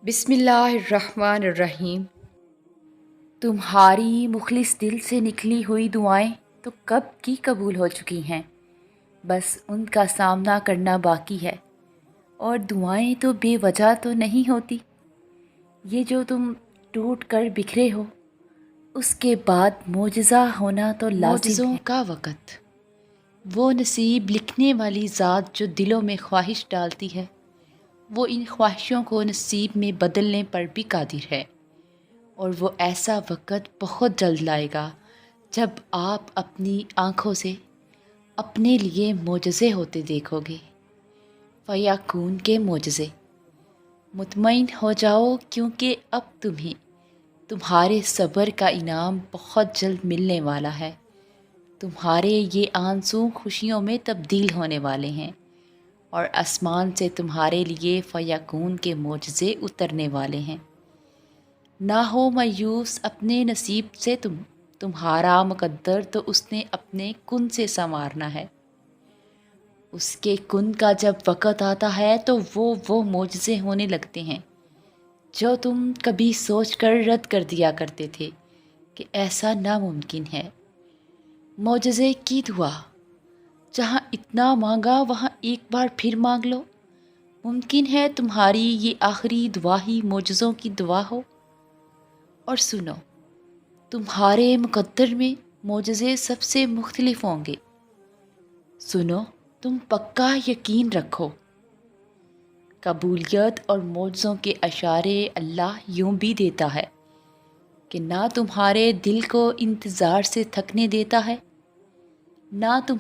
بسم اللہ الرحمن الرحیم۔ تمہاری مخلص دل سے نکلی ہوئی دعائیں تو کب کی قبول ہو چکی ہیں، بس ان کا سامنا کرنا باقی ہے۔ اور دعائیں تو بے وجہ تو نہیں ہوتی، یہ جو تم ٹوٹ کر بکھرے ہو اس کے بعد معجزہ ہونا تو لازم معجزوں ہے۔ کا وقت، وہ نصیب لکھنے والی ذات جو دلوں میں خواہش ڈالتی ہے، وہ ان خواہشوں کو نصیب میں بدلنے پر بھی قادر ہے۔ اور وہ ایسا وقت بہت جلد لائے گا جب آپ اپنی آنکھوں سے اپنے لیے معجزے ہوتے دیکھو گے۔ فیکون کے معجزے۔ مطمئن ہو جاؤ، کیونکہ اب تمہیں تمہارے صبر کا انعام بہت جلد ملنے والا ہے۔ تمہارے یہ آنسو خوشیوں میں تبدیل ہونے والے ہیں، اور آسمان سے تمہارے لیے فیکون کے معجزے اترنے والے ہیں۔ نہ ہو مایوس اپنے نصیب سے، تمہارا مقدر تو اس نے اپنے کن سے سنوارنا ہے۔ اس کے کن کا جب وقت آتا ہے تو وہ معجزے ہونے لگتے ہیں جو تم کبھی سوچ کر رد کر دیا کرتے تھے کہ ایسا ناممکن ہے۔ معجزے کی دعا، جہاں اتنا مانگا وہاں ایک بار پھر مانگ لو۔ ممکن ہے تمہاری یہ آخری دعا ہی معجزوں کی دعا ہو۔ اور سنو، تمہارے مقدر میں معجزے سب سے مختلف ہوں گے۔ سنو، تم پکا یقین رکھو۔ قبولیت اور معجزوں کے اشارے اللہ یوں بھی دیتا ہے کہ نہ تمہارے دل کو انتظار سے تھکنے دیتا ہے، نہ تم